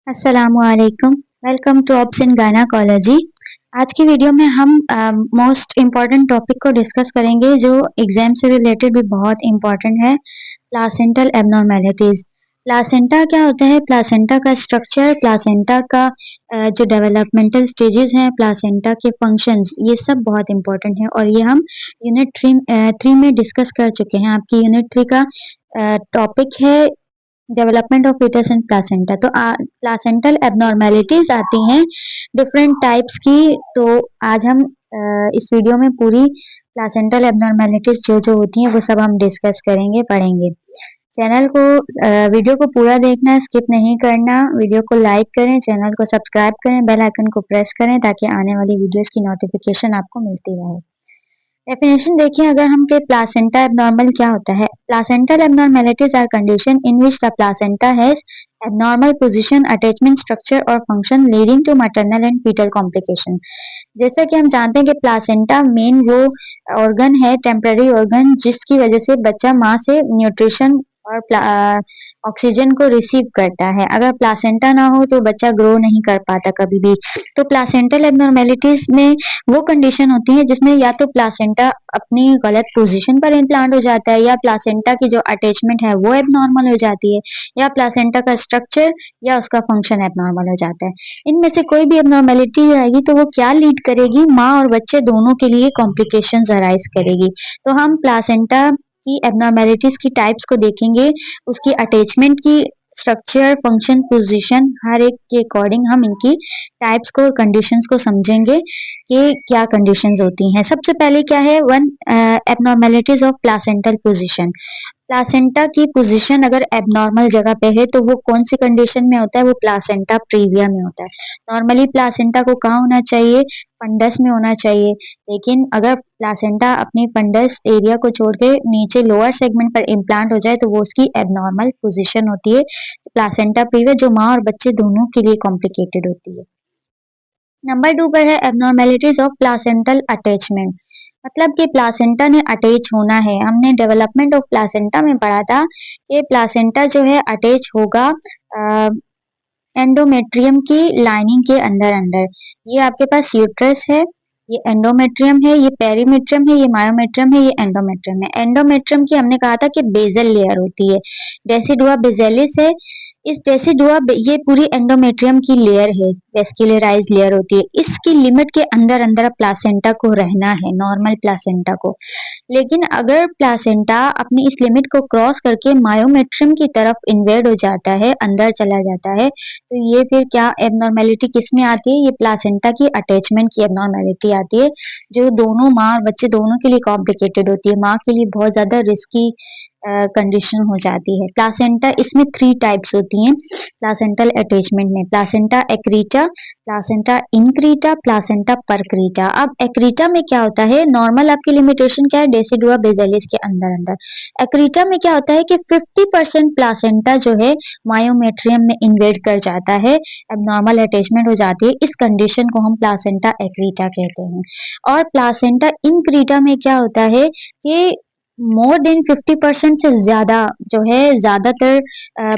अस्सलामुअलैकुम। Welcome to ops in gynaecology. आज की वीडियो में हम मोस्ट इम्पॉर्टेंट टॉपिक को डिस्कस करेंगे जो एग्जाम से रिलेटेड भी बहुत इम्पॉर्टेंट है, प्लासेंटल एब्नॉर्मेलिटीज। प्लासेंटा क्या होता है? प्लासेंटा का स्ट्रक्चर, प्लासेंटा का जो डेवलपमेंटल स्टेजेस हैं, प्लासेंटा के फंक्शंस, ये सब बहुत इम्पॉर्टेंट है और ये हम यूनिट थ्री में डिस्कस कर चुके हैं। आपकी यूनिट थ्री का टॉपिक है development of fetus and placenta. तो प्लासेंटल एबनॉर्मेलिटीज आती हैं डिफरेंट टाइप्स की। तो आज हम इस वीडियो में पूरी प्लासेंटल एबनॉर्मेलिटीज जो जो होती हैं वो सब हम डिस्कस करेंगे, पढ़ेंगे। चैनल को वीडियो को पूरा देखना, स्किप नहीं करना। वीडियो को लाइक करें, चैनल को सब्सक्राइब करें, बेल आइकन को प्रेस करें ताकि आने वाली वीडियोस की नोटिफिकेशन आपको मिलती रहे। डेफिनेशन देखिए अगर हम के प्लासेंटा एबनॉर्मल क्या होता है। Placental abnormalities are condition in which the placenta has abnormal position, attachment structure और function leading to maternal and fetal complication. जैसा कि हम जानते हैं कि प्लासेंटा मेन वो ऑर्गन है, टेम्पररी ऑर्गन, जिसकी वजह से बच्चा माँ से न्यूट्रिशन और ऑक्सीजन को रिसीव करता है। अगर प्लासेंटा ना हो तो बच्चा ग्रो नहीं कर पाता कभी भी। तो प्लासेंटल एबनॉर्मेलिटीज में वो कंडीशन होती है जिसमें या तो प्लासेंटा अपनी गलत पोजीशन पर इम्प्लांट हो जाता है, या प्लासेंटा की जो अटैचमेंट है वो एबनॉर्मल हो जाती है, या प्लासेंटा का स्ट्रक्चर या उसका फंक्शन एबनॉर्मल हो जाता है। इनमें से कोई भी एबनॉर्मेलिटी आएगी तो वो क्या लीड करेगी? माँ और बच्चे दोनों के लिए कॉम्प्लिकेशंस अराइज करेगी। तो हम प्लासेंटा की एबनॉर्मेलिटीज की टाइप्स को देखेंगे, उसकी अटैचमेंट की स्ट्रक्चर, फंक्शन, पोजीशन, हर एक के अकॉर्डिंग हम इनकी टाइप्स को और कंडीशंस को समझेंगे कि क्या कंडीशंस होती हैं। सबसे पहले क्या है? One, abnormalities of placental position. Placenta की पोजीशन अगर एबनॉर्मल जगह पे है तो वो कौन सी कंडीशन में होता है? वो प्लासेंटा प्रीविया में होता है। नॉर्मली प्लासेंटा को कहाँ होना चाहिए? फंडस में होना चाहिए। लेकिन अगर प्लासेंटा अपनी फंडस एरिया को छोड़ के नीचे लोअर सेगमेंट पर इम्प्लांट हो जाए तो वो उसकी एबनॉर्मल पोजीशन होती है, प्लासेंटा प्रीविया, जो माँ और बच्चे दोनों के लिए कॉम्प्लिकेटेड होती है। नंबर 2 पर है एबनॉर्मेलिटीज ऑफ प्लासेंटल अटैचमेंट। मतलब कि प्लासेंटा ने अटैच होना है। हमने डेवलपमेंट ऑफ प्लासेंटा में पढ़ा था कि प्लासेंटा जो है अटैच होगा एंडोमेट्रियम की लाइनिंग के अंदर अंदर। ये आपके पास यूट्रस है, ये एंडोमेट्रियम है, ये पेरीमेट्रियम है, ये मायोमेट्रियम है, ये एंडोमेट्रियम है। एंडोमेट्रियम की हमने कहा था कि बेजल लेयर होती है, डेसिडुआ बेजेलिस है। इस डेसिडुआ ये पूरी एंडोमेट्रियम की लेयर है, वेस्क्युलराइज लेयर होती है। इसकी लिमिट के अंदर अंदर प्लासेंटा को रहना है, नॉर्मल प्लासेंटा को। लेकिन अगर प्लासेंटा अपनी इस लिमिट को क्रॉस करके मायोमेट्रियम की तरफ इन्वेड हो जाता है, अंदर चला जाता है, तो ये फिर क्या एबनॉर्मेलिटी किस में आती है? ये प्लासेंटा की अटैचमेंट की एबनॉर्मेलिटी आती है, जो दोनों माँ और बच्चे दोनों के लिए कॉम्प्लिकेटेड होती है। माँ के लिए बहुत ज्यादा रिस्की कंडीशन हो जाती है। प्लासेंटा, इसमें 3 टाइप्स होती हैं प्लासेंटल अटैचमेंट में। Placenta accreta, placenta increta, placenta percreta. अब एक्रीटा में क्या होता है? नॉर्मल आपकी लिमिटेशन क्या है? डेसिडुआ बेजेलिस के अंदर अंदर। एक्रीटा में क्या होता है कि 50% प्लासेंटा जो है मायोमेट्रियम में इन्वेड कर जाता है, एबनॉर्मल अटैचमेंट हो जाती है। इस कंडीशन को हम प्लासेंटा एक्रीटा कहते हैं। और प्लासेंटा इनक्रीटा में क्या होता है कि मोर देन 50% से ज्यादा जो है, ज्यादातर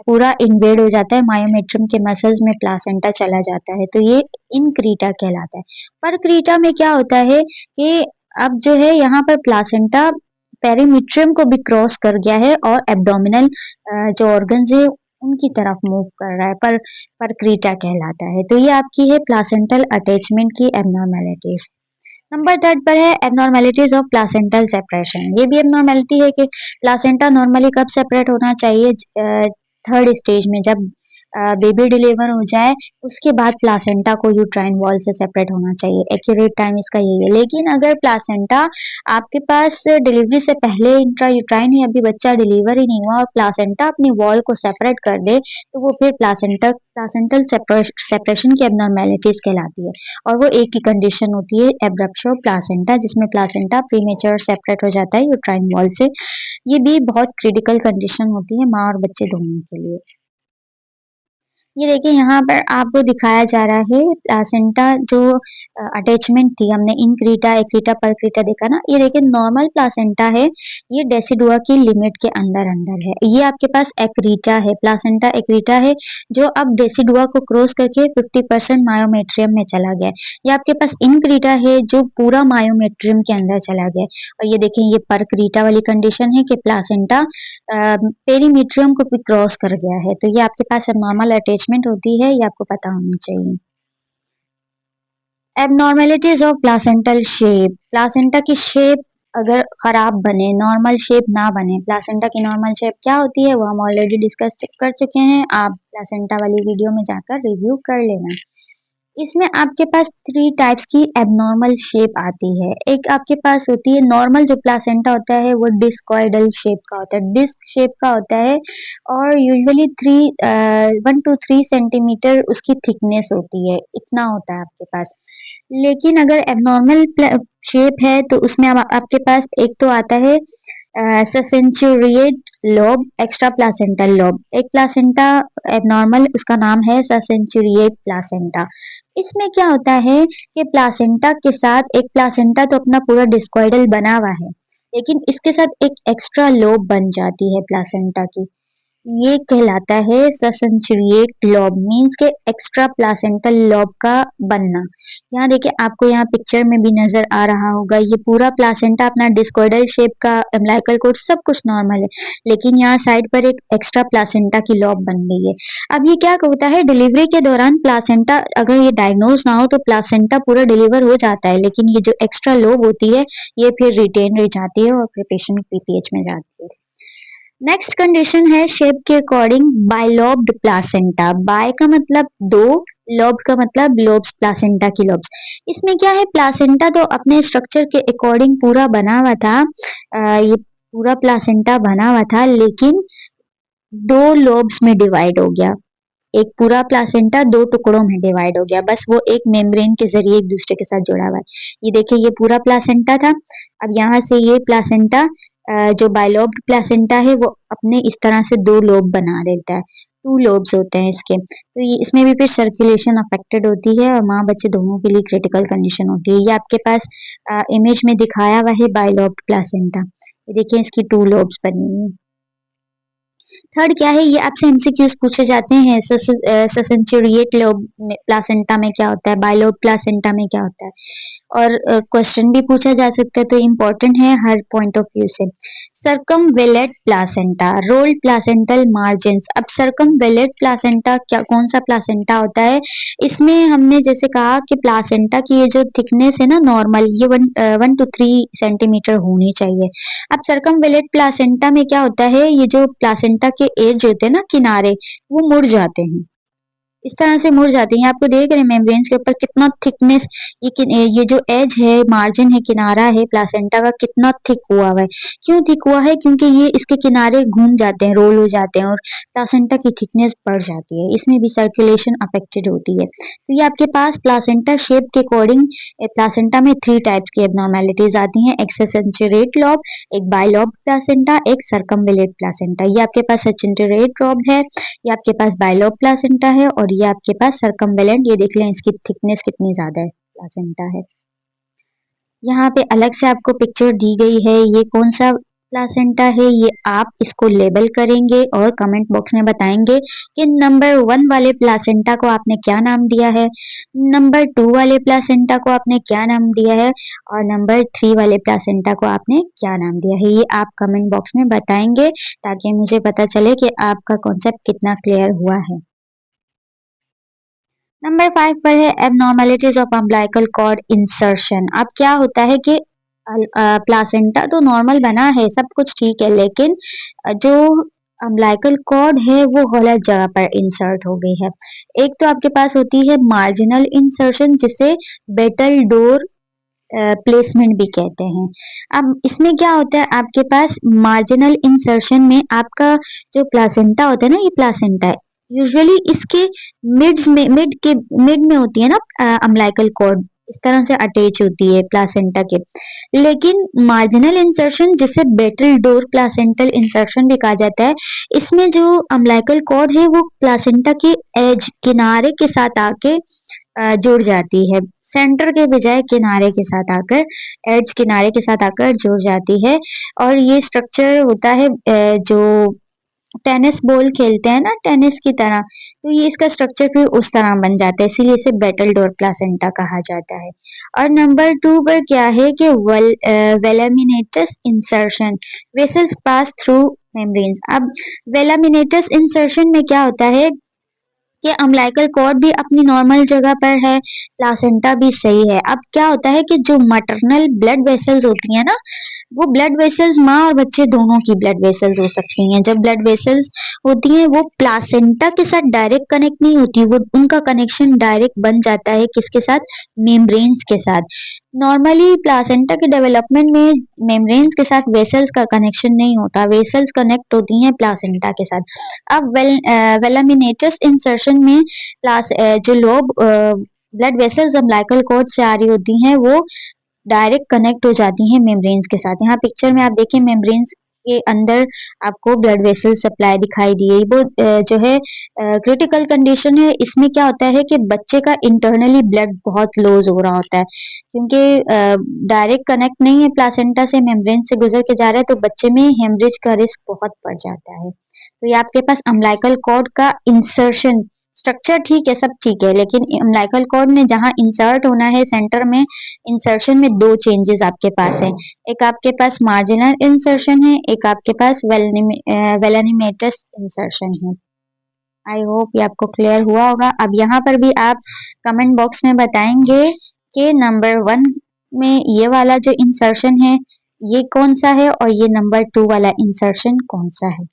पूरा इन्वेड हो जाता है मायोमेट्रियम के मसल्स में, प्लासेंटा चला जाता है, तो ये इनक्रीटा कहलाता है। पर क्रीटा में क्या होता है कि अब जो है यहाँ पर प्लासेंटा पेरीमीट्रियम को भी क्रॉस कर गया है और एब्डोमिनल जो ऑर्गन्स है उनकी तरफ मूव कर रहा है, पर क्रीटा कहलाता है। तो ये आपकी है प्लासेंटल अटैचमेंट की एबनॉर्मेलिटीज। नंबर 3 पर है एबनॉर्मेलिटीज ऑफ प्लासेंटल सेपरेशन। ये भी एबनॉर्मेलिटी है कि प्लासेंटा नॉर्मली कब सेपरेट होना चाहिए? थर्ड स्टेज में, जब बेबी डिलीवर हो जाए उसके बाद प्लासेंटा को यूट्राइन वॉल से सेपरेट होना चाहिए। एक्यूरेट टाइम इसका यही है। लेकिन अगर प्लासेंटा आपके पास डिलीवरी से पहले इंट्रा यूट्राइन है, अभी बच्चा डिलीवर ही नहीं हुआ, और प्लासेंटा अपनी वॉल को सेपरेट कर दे तो वो फिर प्लासेंटल सेपरेशन की एबनॉर्मेलिटीज कहलाती है। और वो एक ही कंडीशन होती है, एब्रप्शन प्लासेंटा, जिसमें प्लासेंटा प्रीमेच्योर सेपरेट हो जाता है यूट्राइन वॉल से। ये भी बहुत क्रिटिकल कंडीशन होती है माँ और बच्चे दोनों के लिए। ये देखिए यहाँ पर आपको दिखाया जा रहा है प्लासेंटा जो अटैचमेंट थी, हमने इनक्रीटा, एक्रीटा, परक्रीटा देखा ना। ये देखिए नॉर्मल प्लासेंटा है, ये डेसिडुआ की लिमिट के अंदर है। ये आपके पास एक्रीटा है, प्लासेंटा एक्रीटा है, जो अब डेसिडुआ को क्रॉस करके 50% मायोमेट्रियम में चला गया। ये आपके पास इनक्रीटा है, जो पूरा मायोमेट्रियम के अंदर चला गया। और ये देखिए ये परक्रीटा वाली कंडीशन है कि प्लासेंटा पेरीमीट्रियम को भी क्रॉस कर गया है। तो ये आपके पास एबनॉर्मल अटैचमेंट होती है, ये आपको पता होनी चाहिए। Abnormalities of placental shape, placenta की शेप अगर खराब बने, नॉर्मल शेप ना बने, प्लासेंटा की नॉर्मल शेप क्या होती है वो हम ऑलरेडी डिस्कस कर चुके हैं, आप प्लासेंटा वाली वीडियो में जाकर रिव्यू कर लेना। इसमें आपके पास 3 टाइप्स की एबनॉर्मल शेप आती है। एक आपके पास होती है नॉर्मल, जो प्लासेंटा होता है वो डिस्कॉइडल शेप का होता है, डिस्क शेप का होता है, और यूजुअली 1 to 3 सेंटीमीटर उसकी थिकनेस होती है, इतना होता है आपके पास। लेकिन अगर एबनॉर्मल शेप है तो उसमें आपके पास एक तो आता है ससेंचुरिएट लोब, एक्स्ट्रा प्लासेंटल लोब। एक प्लासेंटा एबनॉर्मल, उसका नाम है ससेंचुरिएट प्लासेंटा। इसमें क्या होता है कि प्लासेंटा के साथ एक प्लासेंटा तो अपना पूरा डिस्कॉइडल बना हुआ है, लेकिन इसके साथ एक एक्स्ट्रा लोब बन जाती है प्लासेंटा की, ये कहलाता है ससेंचुरिएट लॉब, मीन्स के एक्स्ट्रा प्लासेंटल लॉब का बनना। यहाँ देखिए आपको यहाँ पिक्चर में भी नजर आ रहा होगा, ये पूरा प्लासेंटा अपना डिस्कॉइडल शेप का, एम्बिलिकल कोड सब कुछ नॉर्मल है, लेकिन यहाँ साइड पर एक एक्स्ट्रा प्लासेंटा की लॉब बन गई है। अब ये क्या होता है, डिलीवरी के दौरान प्लासेंटा अगर ये डायग्नोज ना हो तो प्लासेंटा पूरा डिलीवर हो जाता है, लेकिन ये जो एक्स्ट्रा लॉब होती है ये फिर रिटेन रह जाती है और फिर पेशेंट पीपीएच में जाती है। नेक्स्ट कंडीशन है शेप के अकॉर्डिंग बाइलोब्ड प्लासेंटा। बाय का मतलब दो, लोब का मतलब लोब्स, प्लासेंटा की लोब्स। इसमें क्या है, प्लासेंटा तो अपने स्ट्रक्चर के अकॉर्डिंग पूरा बना हुआ था, ये पूरा प्लासेंटा बना हुआ था, लेकिन दो लोब्स में डिवाइड हो गया। एक पूरा प्लासेंटा दो टुकड़ों में डिवाइड हो गया, बस वो एक मेम्ब्रेन के जरिए एक दूसरे के साथ जुड़ा हुआ है। ये देखिए ये पूरा प्लासेंटा था, अब यहाँ से ये प्लासेंटा जो बाइलोब्ड प्लासेंटा है वो अपने इस तरह से दो लोब बना लेता है, 2 लोब्स होते हैं इसके। तो ये इसमें भी फिर सर्कुलेशन अफेक्टेड होती है और माँ बच्चे दोनों के लिए क्रिटिकल कंडीशन होती है। ये आपके पास इमेज में दिखाया हुआ है बाइलोब्ड प्लासेंटा, ये देखिए इसकी 2 लोब्स बनी हुई है। थर्ड क्या है, ये आपसे एमसीक्यूज पूछे जाते हैं, ससेंचुरिएट लोब प्लासेंटा में क्या होता है, बाइलोब प्लासेंटा में क्या होता है, और क्वेश्चन भी पूछा जा सकता है, तो इम्पोर्टेंट है हर पॉइंट ऑफ व्यू से। सर्कमवेलेट प्लासेंटा, रोल्ड प्लासेंटल मार्जिन्स। अब सर्कमवेलेट प्लासेंटा क्या, कौन सा प्लासेंटा होता है, इसमें हमने जैसे कहा कि प्लासेंटा की ये जो थिकनेस है ना नॉर्मल, ये 1 to 3 सेंटीमीटर होनी चाहिए। अब सर्कमवेलेट प्लासेंटा में क्या होता है, ये जो प्लासेंटा के एज होते हैं ना, किनारे, वो मुड़ जाते हैं, इस तरह से मुड़ जाती हैं। आपको देख रहे हैं मेम्ब्रेन्स के ऊपर कितना थिकनेस, ये जो एज है, मार्जिन है, किनारा है प्लासेंटा का, कितना थिक हुआ है। क्यों थिक हुआ है, क्योंकि ये इसके किनारे घूम जाते हैं, रोल हो जाते हैं और प्लासेंटा की थिकनेस बढ़ जाती है, इसमें भी सर्कुलेशन अफेक्टेड होती है। तो ये आपके पास प्लासेंटा शेप के अकॉर्डिंग प्लासेंटा में 3 टाइप्स की एबनॉर्मेलिटीज आती हैं, एक ससेंचुरेट लॉब, एक बाइलोब प्लासेंटा, एक सर्कमवेलेट प्लासेंटा। ये आपके पास ससेंचुरेट लॉब है, ये आपके पास बाइलोब प्लासेंटा है, और ये आपके पास सर्कमवेलेंट, ये देख लें इसकी थिकनेस कितनी ज्यादा है, प्लासेंटा है। यहाँ पे अलग से आपको पिक्चर दी गई है, ये कौन सा प्लासेंटा है, ये आप इसको लेबल करेंगे और कमेंट बॉक्स में बताएंगे कि नंबर 1 वाले प्लासेंटा को आपने क्या नाम दिया है, नंबर 2 वाले प्लासेंटा को आपने क्या नाम दिया है, और नंबर 3 वाले प्लासेंटा को आपने क्या नाम दिया है। ये आप कमेंट बॉक्स में बताएंगे ताकि मुझे पता चले कि आपका कॉन्सेप्ट कितना क्लियर हुआ है। नंबर 5 पर है abnormalities of umbilical cord insertion. अब क्या होता है कि प्लासेंटा तो नॉर्मल बना है, सब कुछ ठीक है, लेकिन जो अम्बिलिकल कॉर्ड है वो गलत जगह पर इंसर्ट हो गई है। एक तो आपके पास होती है मार्जिनल इंसर्शन, जिसे बेटल डोर प्लेसमेंट भी कहते हैं। अब इसमें क्या होता है, आपके पास मार्जिनल इंसर्शन में आपका जो प्लासेंटा होता है ना, ये प्लासेंटा है, यूजुअली इसके मिड में होती है ना अम्बिलिकल कॉर्ड, इस तरह से अटैच होती है प्लासेंटा के। लेकिन मार्जिनल इंसर्शन, जिसे बेटल डोर प्लासेंटल इंसर्शन भी कहा जाता है, इसमें जो अम्बिलिकल कॉर्ड है वो प्लासेंटा के एज किनारे के साथ आके जुड़ जाती है, सेंटर के बजाय किनारे के साथ आकर, एड्ज किनारे के साथ आकर जुड़ जाती है। और ये स्ट्रक्चर होता है जो टेनिस बॉल खेलते हैं ना टेनिस की तरह, तो ये इसका स्ट्रक्चर फिर उस तरह बन जाता है, इसीलिए इसे बेटल डोर प्लासेंटा कहा जाता है। और नंबर 2 पर क्या है कि velamentous insertion, vessels pass through membranes. अब वेलामिनेटस इंसर्शन में क्या होता है कि अम्बिलिकल कॉर्ड भी अपनी नॉर्मल जगह पर है, प्लासेंटा भी सही है। अब क्या होता है कि जो मैटरनल ब्लड वेसल्स होती है ना, वो ब्लड वेसल्स माँ और बच्चे दोनों की ब्लड वेसल्स हो सकती हैं। जब ब्लड वेसल्स होती हैं वो प्लासेंटा के साथ डायरेक्ट कनेक्ट नहीं होती, वो उनका कनेक्शन डायरेक्ट बन जाता है किसके साथ, मेम्ब्रेन्स के साथ। नॉर्मली प्लासेंटा के डेवलपमेंट में मेम्ब्रेन्स के साथ वेसल्स का कनेक्शन नहीं होता, वेसल्स कनेक्ट होती हैं प्लासेंटा के साथ। अब वेलामिनेटस इंसर्शन में जो लोब ब्लड वेसल्स अम्बिलिकल कॉर्ड से आ रही होती हैं वो डायरेक्ट कनेक्ट हो जाती हैं मेम्ब्रेन्स के साथ। यहाँ पिक्चर में आप देखिए मेम्ब्रेन्स के अंदर आपको ब्लड वेसल सप्लाई दिखाई दी है। वो जो है क्रिटिकल कंडीशन है। इसमें क्या होता है कि बच्चे का इंटरनली ब्लड बहुत लॉस हो रहा होता है, क्योंकि डायरेक्ट कनेक्ट नहीं है प्लासेंटा से, मेम्ब्रेन से गुजर के जा रहा है, तो बच्चे में हेमरेज का रिस्क बहुत बढ़ जाता है। तो ये आपके पास अम्बिलिकल कॉर्ड का इंसर्शन स्ट्रक्चर ठीक है, सब ठीक है, लेकिन अम्बिलिकल कॉर्ड ने जहाँ इंसर्ट होना है सेंटर में, इंसर्शन में दो चेंजेस आपके पास है। एक आपके पास मार्जिनल इंसर्शन है, एक आपके पास वेलानिमेटस इंसर्शन है। आई होप ये आपको क्लियर हुआ होगा। अब यहाँ पर भी आप कमेंट बॉक्स में बताएंगे कि नंबर 1 में ये वाला जो इंसर्शन है ये कौन सा है और ये नंबर 2 वाला इंसर्शन कौन सा है।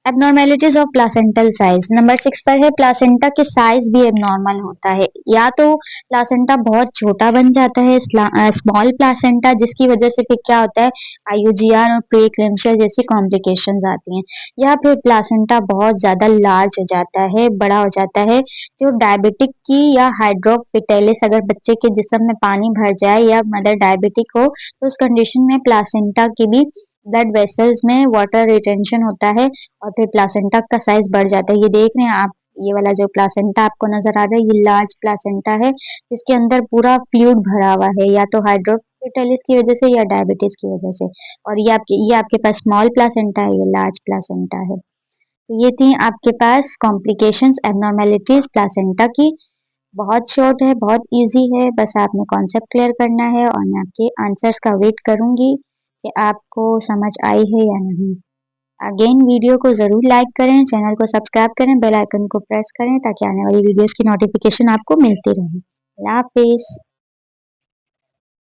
Abnormalities of placental size number 6 पर है, प्लासेंटा के साइज भी एबनॉर्मल होता है। या तो प्लासेंटा बहुत छोटा बन जाता है, स्मॉल प्लासेंटा, जिसकी वजह से फिर क्या होता है आईयूजीआर और प्रीएक्लेम्पसिया जैसी कॉम्प्लिकेशंस आती हैं। या फिर प्लासेंटा बहुत ज्यादा लार्ज हो जाता है, बड़ा हो जाता है, जो डायबिटिक की या हाइड्रोफिटेलिस, अगर बच्चे के जिस्म में पानी भर जाए या मदर डायबिटिक हो तो उस कंडीशन में प्लासेंटा की भी ब्लड वेसल्स में वाटर रिटेंशन होता है और फिर प्लासेंटा का साइज बढ़ जाता है। ये देख रहे हैं आप, ये वाला जो प्लासेंटा आपको नजर आ रहा है ये लार्ज प्लासेंटा है, जिसके अंदर पूरा फ्लूइड भरा हुआ है, या तो हाइड्रोफिटेलिस की वजह से या डायबिटीज की वजह से। और ये आपके पास स्मॉल प्लासेंटा है, ये लार्ज प्लासेंटा है। तो ये थी आपके पास कॉम्प्लिकेशंस एबनॉर्मेलिटीज प्लासेंटा की। बहुत शॉर्ट है, बहुत इजी है, बस आपने कॉन्सेप्ट क्लियर करना है और मैं आपके आंसर्स का वेट करूंगी कि आपको समझ आई है या नहीं। अगेन वीडियो को ज़रूर लाइक करें, चैनल को सब्सक्राइब करें, बेल आइकन को प्रेस करें ताकि आने वाली वीडियोस की नोटिफिकेशन आपको मिलती रहे। अल्लाह हाफिज़।